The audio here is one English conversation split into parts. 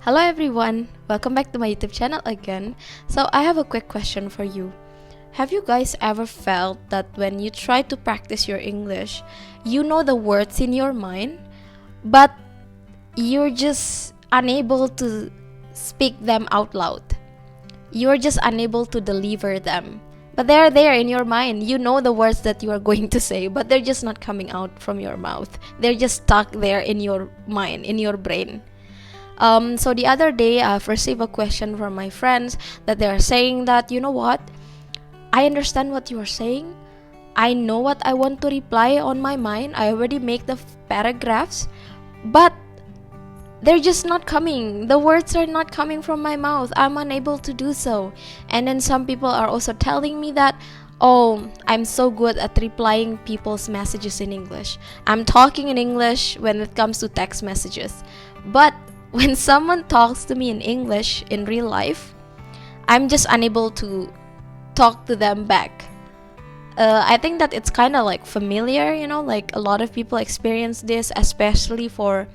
Hello everyone, welcome back to my YouTube channel again. So I have a quick question for you. Have you guys ever felt that when you try to practice your English, you know the words in your mind, but you're just unable to speak them out loud? You're just unable to deliver them. But they're there in your mind. You know the words that you are going to say, but they're just not coming out from your mouth. They're just stuck there in your mind, in your brain. So the other day, I've received a question from my friends that they're saying that, you know what? I understand what you are saying. I know what I want to reply on my mind. I already make the paragraphs, but they're just not coming. The words are not coming from my mouth. I'm unable to do so. And then some people are also telling me that, oh, I'm so good at replying people's messages in English. I'm talking in English when it comes to text messages. But when someone talks to me in English in real life, I'm just unable to talk to them back. I think that it's kind of like familiar, like a lot of people experience this, especially for,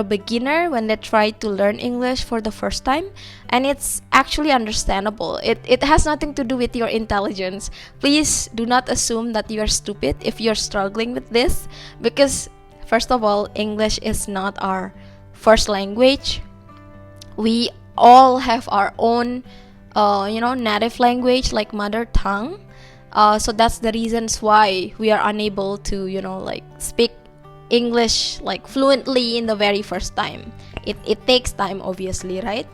beginner when they try to learn English for the first time. And it's actually understandable. It has nothing to do with your intelligence. Please do not assume that you're stupid if you're struggling with this, because first of all, English is not our first language. We all have our own native language, like mother tongue. So that's the reasons why we are unable to speak English like fluently in the very first time. It takes time, obviously, right?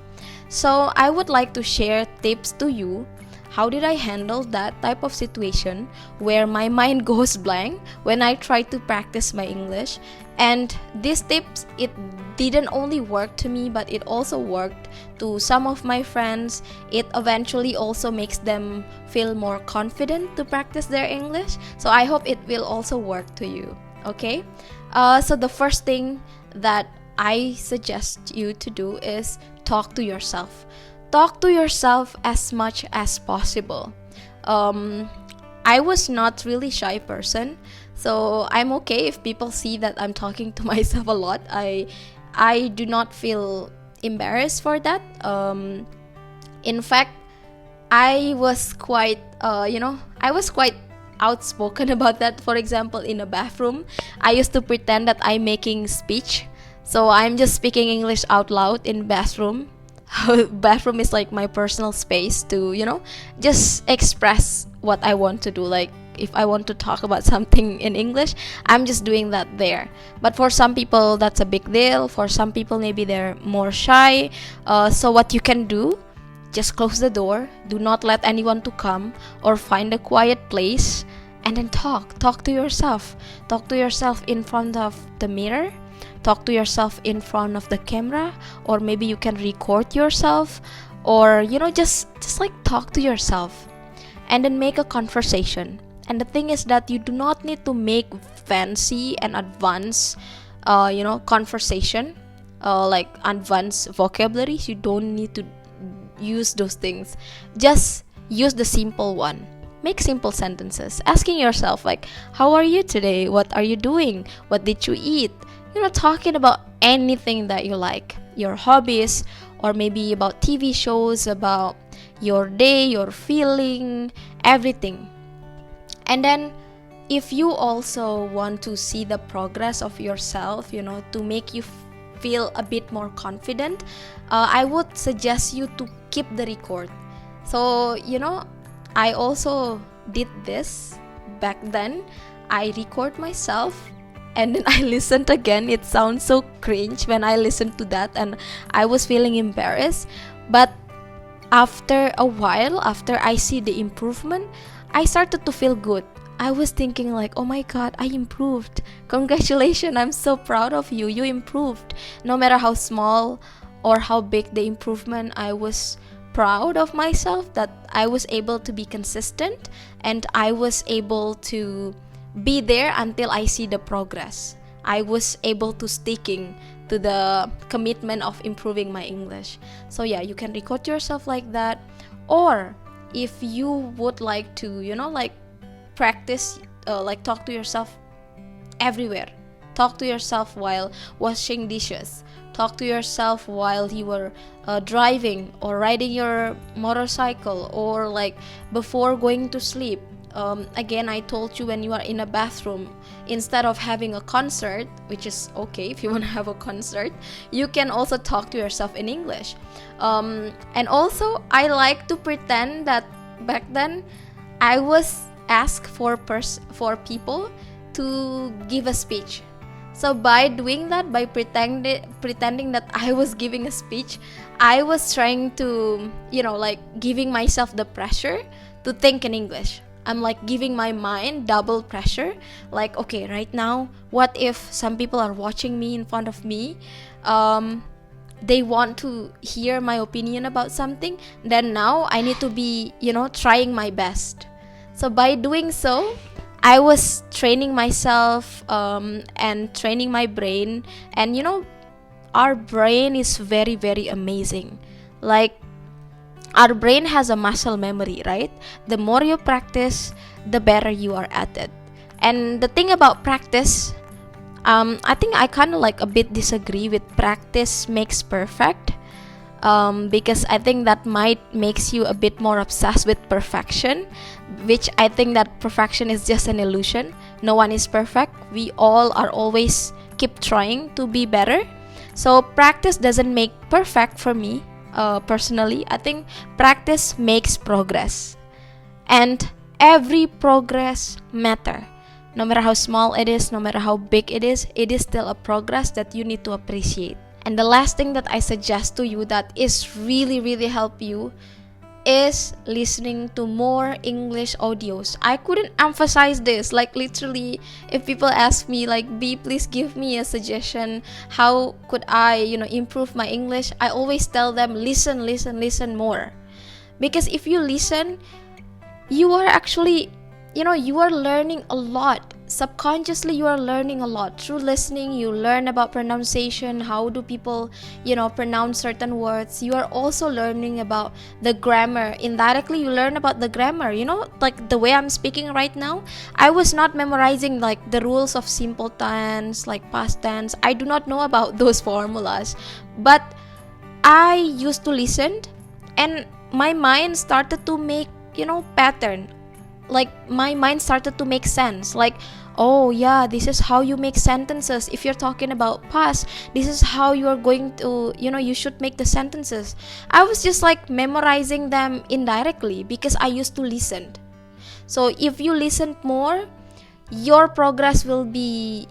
So I would like to share tips to you. How did I handle that type of situation where my mind goes blank when I try to practice my English? And these tips, it didn't only work to me, but it also worked to some of my friends. It eventually also makes them feel more confident to practice their English. So I hope it will also work to you. Okay? So the first thing that I suggest you to do is talk to yourself. Talk to yourself as much as possible. I was not really shy person, so I'm okay if people see that I'm talking to myself a lot. I do not feel embarrassed for that. In fact, I was quite outspoken about that. For example, in a bathroom, I used to pretend that I'm making speech, so I'm just speaking English out loud in bathroom. Bathroom is like my personal space to just express what I want to do. Like if I want to talk about something in English, I'm just doing that there. But for some people, that's a big deal. For some people, maybe they're more shy. So what you can do, just close the door, do not let anyone to come, or find a quiet place and then talk to yourself. Talk to yourself in front of the mirror. Talk to yourself in front of the camera, or maybe you can record yourself, or just like talk to yourself and then make a conversation. And the thing is that you do not need to make fancy and advanced conversation, like advanced vocabularies. You don't need to use those things. Just use the simple one. Make simple sentences asking yourself like, how are you today? What are you doing? What did you eat? Talking about anything that you like, your hobbies, or maybe about TV shows, about your day, your feeling, everything. And then if you also want to see the progress of yourself, to make you feel a bit more confident, I would suggest you to keep the record. So I also did this back then. I record myself and then I listened again. It sounds so cringe when I listened to that, and I was feeling embarrassed. But after a while, after I see the improvement, I started to feel good. I was thinking like, oh my god, I improved. Congratulations, I'm so proud of you. You improved. No matter how small or how big the improvement, I was proud of myself that I was able to be consistent, and I was able to be there until I see the progress. I was able to sticking to the commitment of improving my English. So yeah, you can record yourself like that. Or if you would like to practice, like talk to yourself everywhere, talk to yourself while washing dishes. Talk to yourself while you were driving or riding your motorcycle, or like before going to sleep. Again, I told you, when you are in a bathroom, instead of having a concert, which is okay if you want to have a concert, you can also talk to yourself in English. And also, I like to pretend that back then I was asked for people to give a speech. So by doing that, by pretending that I was giving a speech, I was trying to, like giving myself the pressure to think in English. I'm like giving my mind double pressure. Like, okay, right now, what if some people are watching me in front of me? They want to hear my opinion about something. Then now I need to be, trying my best. So by doing so, I was training myself and training my brain. And our brain is very, very amazing. Like, our brain has a muscle memory, right? The more you practice, the better you are at it. And the thing about practice, I think I kind of like a bit disagree with practice makes perfect, because I think that might makes you a bit more obsessed with perfection, which I think that perfection is just an illusion. No one is perfect. We all are always keep trying to be better. So practice doesn't make perfect for me. Personally, I think practice makes progress, and every progress matter. No matter how small it is, no matter how big it is still a progress that you need to appreciate. And the last thing that I suggest to you that is really, really help you is listening to more English audios. I couldn't emphasize this. Like, literally, if people ask me like, B, please give me a suggestion, how could I improve my English, I always tell them, listen more. Because if you listen, you are actually, you are learning a lot. Subconsciously, you are learning a lot. Through listening, you learn about pronunciation. How do people, pronounce certain words? You are also learning about the grammar. Indirectly, you learn about the grammar. Like the way I'm speaking right now, I was not memorizing like the rules of simple tense, like past tense. I do not know about those formulas. But I used to listen, and my mind started to make, pattern. Like, my mind started to make sense. Like, oh yeah, this is how you make sentences. If you're talking about past, this is how you are going to, you should make the sentences. I was just like memorizing them indirectly because I used to listen. So if you listen more, your progress will be,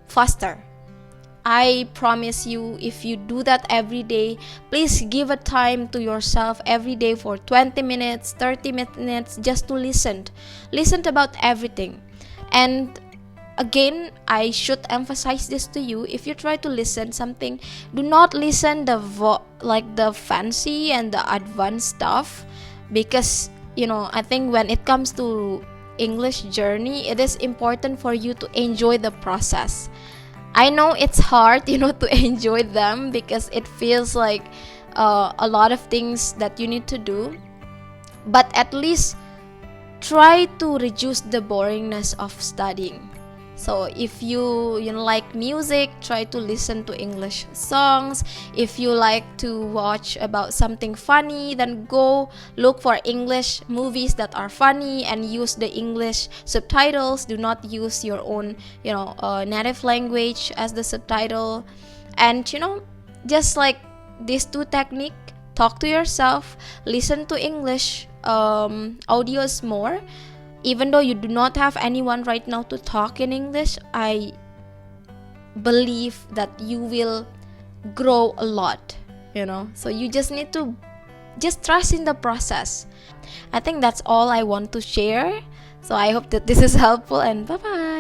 faster. I promise you, if you do that every day, please give a time to yourself every day for 20 minutes, 30 minutes, just to listen. Listen about everything. And again, I should emphasize this to you. If you try to listen something, do not listen the fancy and the advanced stuff, because I think when it comes to English journey, it is important for you to enjoy the process. I know it's hard, to enjoy them, because it feels like a lot of things that you need to do. But at least try to reduce the boringness of studying. So if you like music, try to listen to English songs. If you like to watch about something funny, then go look for English movies that are funny and use the English subtitles. Do not use your own native language as the subtitle. And just like these two techniques, talk to yourself, listen to English audios more. Even though you do not have anyone right now to talk in English, I believe that you will grow a lot, So you just need to just trust in the process. I think that's all I want to share. So I hope that this is helpful, and bye-bye.